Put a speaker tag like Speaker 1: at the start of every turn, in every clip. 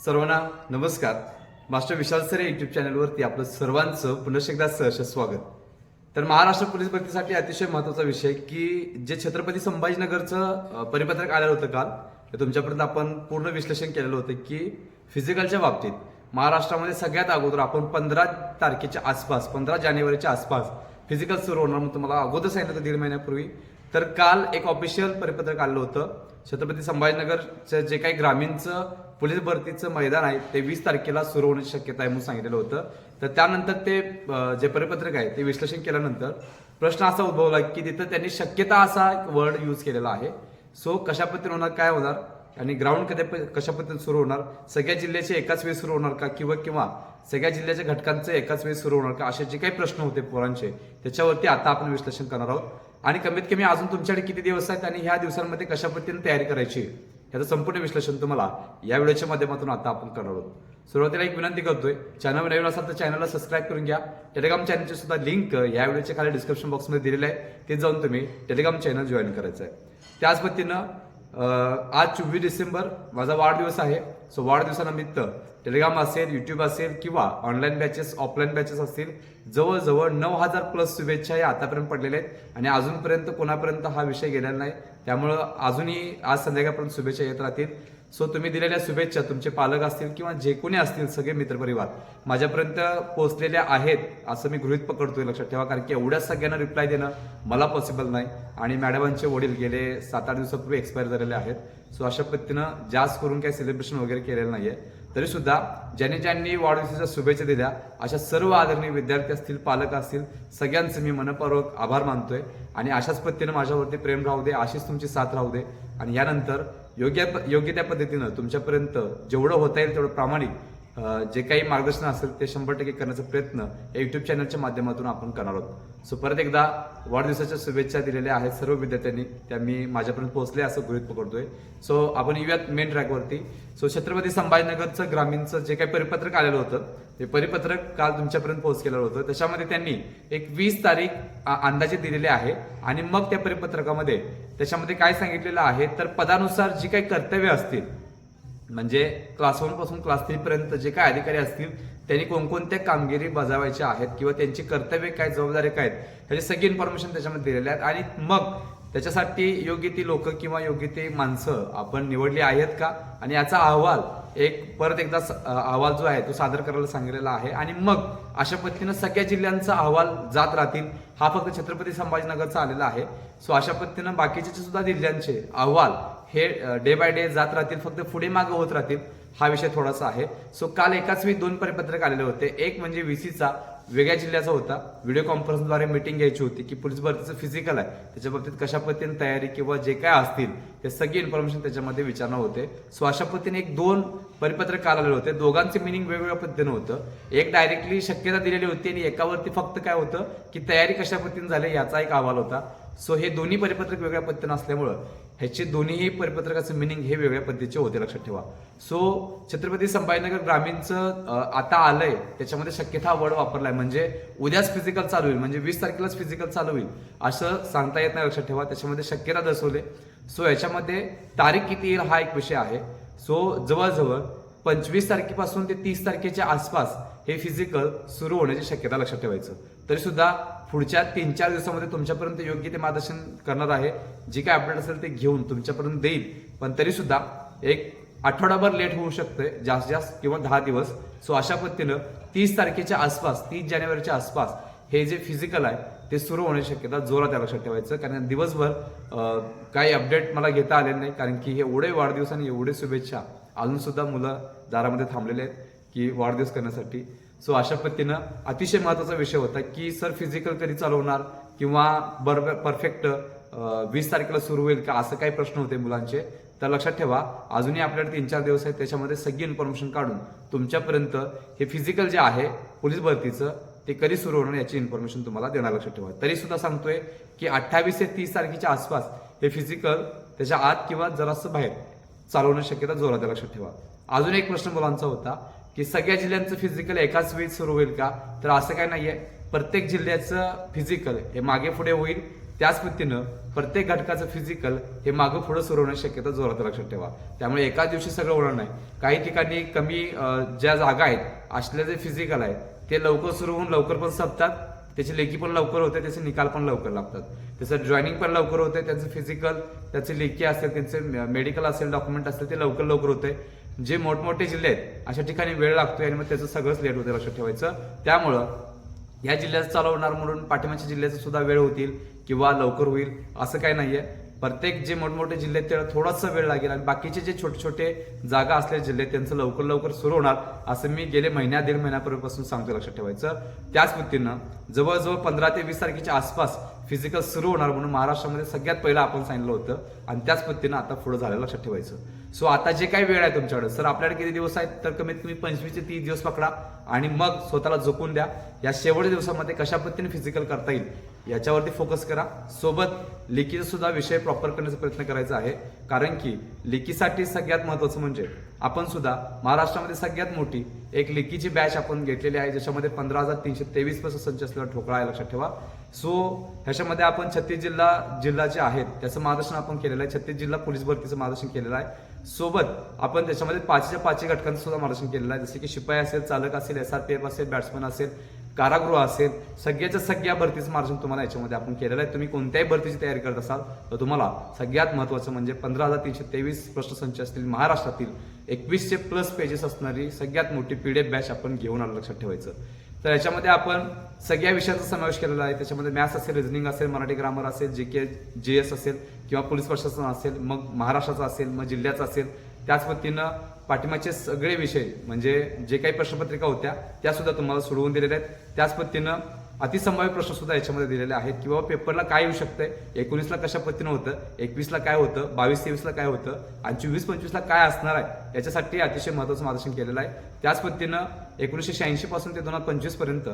Speaker 1: सर्वांना नमस्कार. मास्टर विशाल sir YouTube चॅनलवरती आपलं सर्वांचं पुन्हा एकदा सहर्ष स्वागत. तर महाराष्ट्र पोलीस भरतीसाठी अतिशय महत्त्वाचा विषय की जे छत्रपती संभाजीनगरचं परिपत्रक आलेलं होतं काल, ते तुमच्यापर्यंत आपण पूर्ण विश्लेषण केलेलं होतं की फिजिकलच्या बाबतीत महाराष्ट्रामध्ये सगळ्यात अगोदर आपण 15 तारखेच्या आसपास 15 जानेवारीच्या आसपास फिजिकल सुरू होणार म्हणून तुम्हाला अगोदर सांगितलं होतं 1.5 महिन्यापूर्वी. तर काल एक ऑफिशियल परिपत्रक आलं होतं. छत्रपती संभाजीनगरचं जे काही ग्रामीणचं पोलीस भरतीचं मैदान आहे ते 20 तारखेला सुरू होण्याची शक्यता आहे म्हणून सांगितलेलं होतं. तर त्यानंतर ते जे परिपत्रक आहे ते विश्लेषण केल्यानंतर प्रश्न असा उद्भवला की तिथं त्यांनी शक्यता असा वर्ड यूज केलेला आहे. सो कशा पद्धतीने होणार, काय होणार आणि ग्राउंड कशा पद्धतीने सुरू होणार, सगळ्या जिल्ह्याचे एकाच वेळी सुरू होणार का किंवा सगळ्या जिल्ह्याच्या घटकांचे एकाच वेळी सुरू होणार का, असे जे काही प्रश्न होते पोरांचे त्याच्यावरती आता आपण विश्लेषण करणार आहोत. आणि कमीत कमी अजून तुमच्याकडे किती दिवस आहेत आणि ह्या दिवसांमध्ये कशा पद्धतीने तयारी करायची याचं संपूर्ण विश्लेषण तुम्हाला या व्हिडिओच्या माध्यमातून आता आपण करणार आहोत. सुरुवातीला एक विनंती करतोय, चॅनल नवीन असाल तर चॅनलला सबस्क्राईब करून घ्या. टेलिग्राम चॅनलची सुद्धा लिंक या व्हिडिओच्या खाली डिस्क्रिप्शन बॉक्समध्ये दिलेलं आहे, ते जाऊन तुम्ही टेलिग्राम चॅनल जॉईन करायचं आहे. त्याच पद्धतीनं आज 24 डिसेंबर माझा वाढदिवस आहे. सो वाढदिवसानिमित्त टेलिग्राम असेल, युट्यूब असेल किंवा ऑनलाईन बॅचेस, ऑफलाईन बॅचेस असतील, जवळजवळ 9,000 प्लस शुभेच्छा या आतापर्यंत पडलेल्या आहेत आणि अजूनपर्यंत कोणापर्यंत हा विषय गेलेला नाही. त्यामुळं अजूनही आज संध्याकाळपर्यंत शुभेच्छा येत राहतील. सो तुम्ही दिलेल्या शुभेच्छा तुमचे पालक असतील किंवा जे कोणी असतील सगळे मित्रपरिवार माझ्यापर्यंत पोहोचलेल्या आहेत असं मी गृहीत पकडतोय. लक्षात ठेवा, कारण की एवढ्या सगळ्यांना रिप्लाय देणं मला पॉसिबल नाही आणि मॅडमांचे वडील गेले 7-8 दिवसापूर्वी एक्सपायर झालेले आहेत. सो अशा पद्धतीनं जास्त करून काही सेलिब्रेशन वगैरे केलेलं नाहीये. तरी सुद्धा ज्यांनी वाढदिवसाच्या शुभेच्छा दिल्या अशा सर्व आदरणीय विद्यार्थी असतील, पालक असतील, सगळ्यांचे मी मनपूर्वक आभार मानतोय आणि अशाच पद्धतीनं माझ्यावरती प्रेम राहू दे, अशीच तुमची साथ राहू दे आणि यानंतर योग्य त्या पद्धतीनं तुमच्यापर्यंत जेवढं होता येईल तेवढं प्रामाणिक जे काही मार्गदर्शन असेल ते 100% करण्याचा प्रयत्न या युट्यूब चॅनलच्या माध्यमातून आपण करणार आहोत. सो परत एकदा वाढदिवसाच्या शुभेच्छा दिलेल्या आहेत सर्व विद्यार्थ्यांनी, त्या मी माझ्यापर्यंत पोहोचले असं गृहीत पकडतोय. सो आपण येऊयात मेन ट्रॅकवरती. सो छत्रपती संभाजीनगरचं ग्रामीणचं जे काही परिपत्रक आलेलं होतं ते परिपत्रक काल तुमच्यापर्यंत पोहोच केलेलं होतं. त्याच्यामध्ये त्यांनी एक 20 तारीख अंदाजे दिलेली आहे आणि मग त्या परिपत्रकामध्ये त्याच्यामध्ये काय सांगितलेलं आहे तर पदानुसार जी काही कर्तव्य असतील, म्हणजे क्लास 1 पासून क्लास 3 पर्यंत जे काय अधिकारी असतील त्यांनी कोणकोणत्या कामगिरी बजावायच्या आहेत किंवा त्यांची कर्तव्य काय, जबाबदारी काय आहेत, ह्याची सगळी इन्फॉर्मेशन त्याच्यामध्ये दिलेली आहेत. आणि मग त्याच्यासाठी योग्य ती लोक किंवा योग्य ती माणसं आपण निवडली आहेत का आणि याचा अहवाल परत एकदा अहवाल जो आहे तो सादर करायला सांगितलेला आहे. आणि मग अशा पद्धतीनं सगळ्या जिल्ह्यांचा अहवाल जात राहतील. हा फक्त छत्रपती संभाजीनगरचा आलेला आहे. सो अशा पद्धतीनं बाकीचे सुद्धा जिल्ह्यांचे अहवाल हे डे बाय डे जात राहतील, फक्त पुढे मागे होत राहतील. हा विषय थोडासा आहे. सो काल एकाच वेळी 2 परिपत्रक आलेले होते. एक म्हणजे VCचा वेगळ्या जिल्ह्याचा होता, व्हिडिओ कॉन्फरन्सद्वारे मीटिंग घ्यायची होती की पोलीस भरतीचं फिजिकल आहे त्याच्या बाबतीत कशा पद्धतीने तयारी किंवा जे काय असतील ते सगळी इन्फॉर्मेशन त्याच्यामध्ये विचारणं होते. सो अशा पद्धतीने एक 2 परिपत्रक काल आलेले होते. दोघांचे मिनिंग वेगवेगळ्या पद्धतीने होतं. एक डायरेक्टली शक्यता दिलेली होती आणि एकावरती फक्त काय होतं की तयारी कशा पद्धतीने झाली याचा एक अहवाल होता. सो हे दोन्ही परिपत्रक वेगळ्या पद्धतीने असल्यामुळं ह्याचे दोन्हीही परिपत्रकाचे मिनिंग हे वेगळ्या पद्धतीचे होते, लक्षात ठेवा. सो छत्रपती संभाजीनगर ग्रामीणचं आता आलंय त्याच्यामध्ये शक्यता वर्ड वापरलाय, म्हणजे उद्याच फिजिकल चालू होईल, म्हणजे 20 तारखेलाच फिजिकल चालू होईल असं सांगता येत नाही, लक्षात ठेवा. त्याच्यामध्ये शक्यता दर्शवले. सो याच्यामध्ये तारीख किती येईल हा एक विषय आहे. सो जवळजवळ 25 तारखेपासून ते 30 तारखेच्या आसपास हे फिजिकल सुरू होण्याची शक्यता लक्षात ठेवायचं. तरी सुद्धा पुढच्या 3-4 दिवसामध्ये तुमच्यापर्यंत योग्य ते मार्गदर्शन करणार आहे. जे काय अपडेट असेल ते घेऊन तुमच्यापर्यंत देईल, पण तरी सुद्धा एक आठवडाभर लेट होऊ शकते जास्त किंवा 10 दिवस. सो अशा पद्धतीनं 30 तारखेच्या आसपास, 30 जानेवारीच्या आसपास हे जे फिजिकल आहे ते सुरू होण्याची शक्यता जोरात लक्षात ठेवायचं. कारण दिवसभर काही अपडेट मला घेता आलेले नाही, कारण की हे एवढे वाढदिवस आणि एवढे शुभेच्छा अजून सुद्धा मुलं दारामध्ये थांबलेले आहेत की वाढदिवस करण्यासाठी. सो अशा पद्धतीनं अतिशय महत्त्वाचा विषय होता की सर फिजिकल कधी चालू होणार किंवा परफेक्ट 20 तारखेला सुरू होईल का, असं काही प्रश्न होते मुलांचे. तर लक्षात ठेवा, अजूनही आपल्याकडे 3-4 दिवस आहेत, त्याच्यामध्ये सगळी इन्फॉर्मेशन काढून तुमच्यापर्यंत हे फिजिकल जे आहे पोलीस भरतीचं ते कधी सुरू होणार याची इन्फॉर्मेशन तुम्हाला देणार, लक्षात ठेवा. तरी सुद्धा सांगतोय की 28 ते 30 तारखेच्या आसपास हे फिजिकल त्याच्या आत किंवा जरासं बाहेर चालवण्याची शक्यता जोरात, लक्षात ठेवा. अजून एक प्रश्न मुलांचा होता की सगळ्या जिल्ह्यांचं फिजिकल एकाच वेळी सुरू होईल का, तर असं काय नाहीये. प्रत्येक जिल्ह्याचं फिजिकल हे मागे पुढे होईल. त्याच पद्धतीनं प्रत्येक घटकाचं फिजिकल हे मागं पुढं सुरू होण्याची शक्यता जोरात लक्षात ठेवा. त्यामुळे एकाच दिवशी सगळं होणार नाही. काही ठिकाणी कमी ज्या जागा आहेत असले जे फिजिकल आहे ते लवकर सुरू होऊन लवकर पण संपतात, त्याची लेखी पण लवकर होते, त्याचे निकाल पण लवकर लागतात, त्याचं जॉईनिंग पण लवकर होते, त्यांचं फिजिकल, त्याचे लेखी असेल, त्यांचे मेडिकल असेल, डॉक्युमेंट असेल ते लवकर होते. जे मोठमोठे जिल्हे आहेत अशा ठिकाणी वेळ लागतोय आणि मग त्याचं सगळंच लेट होते लक्षात ठेवायचं. त्यामुळं या जिल्ह्याचं चालवणार म्हणून पाठिंबाच्या जिल्ह्याचं सुद्धा वेळ होतील किंवा लवकर होईल असं काही नाहीये. प्रत्येक जे मोठमोठे जिल्हे आहेत त्याला थोडासा वेळ लागेल आणि बाकीचे जे छोटे छोटे जागा असलेले जिल्हे त्यांचं लवकर सुरू होणार असं मी गेले दीड महिन्यापूर्वीपासून सांगतो लक्षात ठेवायचं. त्याच पद्धतीनं जवळजवळ 15 ते 20 तारखेच्या आसपास फिजिकल सुरू होणार म्हणून महाराष्ट्रामध्ये सगळ्यात पहिलं आपण सांगितलं होतं आणि त्याच पद्धतीनं आता पुढे झालं लक्षात ठेवायचं. सो आता जे काही वेळ आहे तुमच्याकडे सर आपल्याकडे किती दिवस आहेत तर कमीत कमी 25 ते 30 दिवस पकडा आणि मग स्वतःला झोकून द्या. या शेवटच्या दिवसामध्ये कशा पद्धतीने फिजिकल करता येईल याच्यावरती फोकस करा. सोबत लेखीचा सुद्धा विषय प्रॉपर करण्याचा प्रयत्न करायचा आहे, कारण की लेखीसाठी सगळ्यात महत्वाचं म्हणजे आपण सुद्धा महाराष्ट्रामध्ये सगळ्यात मोठी एक लेखीची बॅच आपण घेतलेली आहे, ज्याच्यामध्ये 15,323 संच असलेला ठोकळा आहे लक्षात ठेवा. सो ह्याच्यामध्ये आपण 36 जिल्हा जे आहेत त्याचं मार्गदर्शन आपण केलेलं आहे, 36 जिल्हा पोलीस भरतीचं मार्गदर्शन केलेलं आहे. सोबत आपण त्याच्यामध्ये 5च्या घटकांचं सुद्धा मार्गदर्शन केलेलं आहे, जसे की शिपाई असेल, चालक असेल, SRPF असेल, बॅट्समन असेल, कारागृह असेल, सगळ्या भरतीचं मार्गदर्शन तुम्हाला याच्यामध्ये आपण केलेलं आहे. तुम्ही कोणत्याही भरतीची तयारी करत असाल तर तुम्हाला सगळ्यात महत्त्वाचं म्हणजे 15,323 प्रश्नसंच असतील महाराष्ट्रातील 2100 प्लस पेजेस असणारी सगळ्यात मोठी PDF बॅच आपण घेऊन आलो लक्षात ठेवायचं. तर याच्यामध्ये आपण सगळ्या विषयांचा समावेश केलेला आहे. त्याच्यामध्ये मॅथ्स असेल, रिझनिंग असेल, मराठी ग्रामर असेल, GK GS असेल किंवा पोलीस प्रशासन असेल, मग महाराष्ट्राचा असेल, मग जिल्ह्याचा असेल. त्याच पद्धतीनं पाठिंबाचे सगळे विषय म्हणजे जे काही प्रश्नपत्रिका होत्या त्या सुद्धा तुम्हाला सोडवून दिलेल्या आहेत. त्याच पद्धतीनं अतिसंभाव्य प्रश्न सुद्धा याच्यामध्ये दिलेले आहेत किंवा पेपरला काय येऊ शकतंय, 19ला कशा पद्धतीनं होतं, 21ला काय होतं, 22-23ला काय होतं आणि 24-25ला काय असणार आहे याच्यासाठी अतिशय महत्त्वाचं मार्गदर्शन केलेलं आहे. त्याच पद्धतीनं 1986 पासून ते 2025 पर्यंत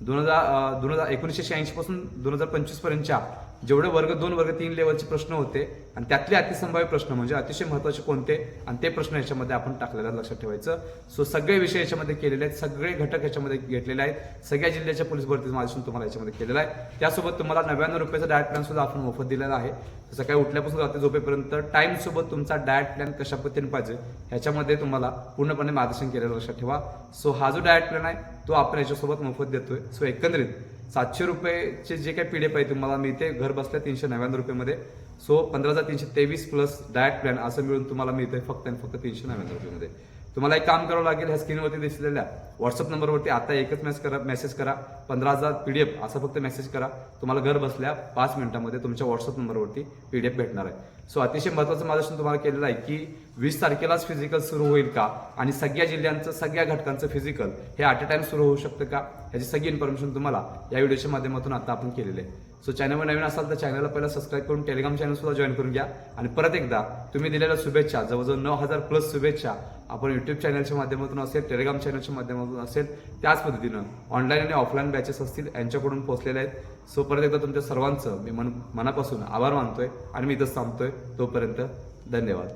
Speaker 1: 1986 पासून 2025 पर्यंतच्या जेवढे वर्ग 2 वर्ग 3 लेवलचे प्रश्न होते आणि त्यातले अतिसंभाव्य प्रश्न म्हणजे अतिशय महत्त्वाचे कोणते आणि ते प्रश्न याच्यामध्ये आपण टाकलेला लक्षात ठेवायचं. सो सगळे विषय याच्यामध्ये केलेले आहेत, सगळे घटक याच्यामध्ये घेतलेले आहेत, सगळ्या जिल्ह्याच्या पोलीस भरतीचं मार्गदर्शन तुम्हाला याच्यामध्ये केलेलं आहे. त्यासोबत तुम्हाला 99 रुपयाचा डाएट प्लॅन सुद्धा आपण मोफत दिलेला आहे. सकाळी उठल्यापासून रात्री झोपेपर्यंत टाइम सोबत तुमचा डाएट प्लॅन कशा पद्धतीने पाहिजे ह्याच्यामध्ये तुम्हाला पूर्णपणे मार्गदर्शन केलेलं लक्षात ठेवा. सो हा जो डाएट प्लॅन आहे तो आपण याच्यासोबत मोफत देतोय. सो एकंदरीत 700 रुपयेचे जे काही PDF आहे तुम्हाला मिळते घर बसल्या 399 रुपयेमध्ये. सो 15,323 प्लस डाएट प्लॅन असं मिळून तुम्हाला मिळतंय फक्त 399 रुपयेमध्ये. तुम्हाला एक काम करावं लागेल, ह्या स्क्रीनवरती दिसलेल्या व्हॉट्सअप नंबरवरती आता एकच मेसेज करा 15,000 PDF असा फक्त मेसेज करा. तुम्हाला घर बसल्या 5 मिनिटांमध्ये तुमच्या व्हॉट्सअप नंबरवरती PDF भेटणार आहे. सो अतिशय महत्त्वाचं मार्गदर्शन तुम्हाला केलेलं आहे की 20 तारखेलाच फिजिकल सुरू होईल का आणि सगळ्या जिल्ह्यांचं सगळ्या घटकांचं फिजिकल हे ॲट अ टाइम सुरू होऊ शकतं का याची सगळी इन्फॉर्मेशन तुम्हाला या व्हिडिओच्या माध्यमातून आता आपण केलेली आहे. सो चॅनलवर नवीन असाल तर चॅनलला पहिला सबस्क्राईब करून टेलिग्राम चॅनल सुद्धा जॉईन करून घ्या. आणि परत एकदा तुम्ही दिलेल्या शुभेच्छा जवळजवळ 9,000 प्लस शुभेच्छा आपण युट्यूब चॅनलच्या माध्यमातून असेल, टेलिग्राम चॅनलच्या माध्यमातून असेल, त्याच पद्धतीनं ऑनलाईन आणि ऑफलाईन बॅचेस असतील यांच्याकडून पोहोचलेले आहेत. सो परत एकदा तुमच्या सर्वांचं मी मनापासून आभार मानतोय आणि मी इथंच थांबतोय. तोपर्यंत धन्यवाद.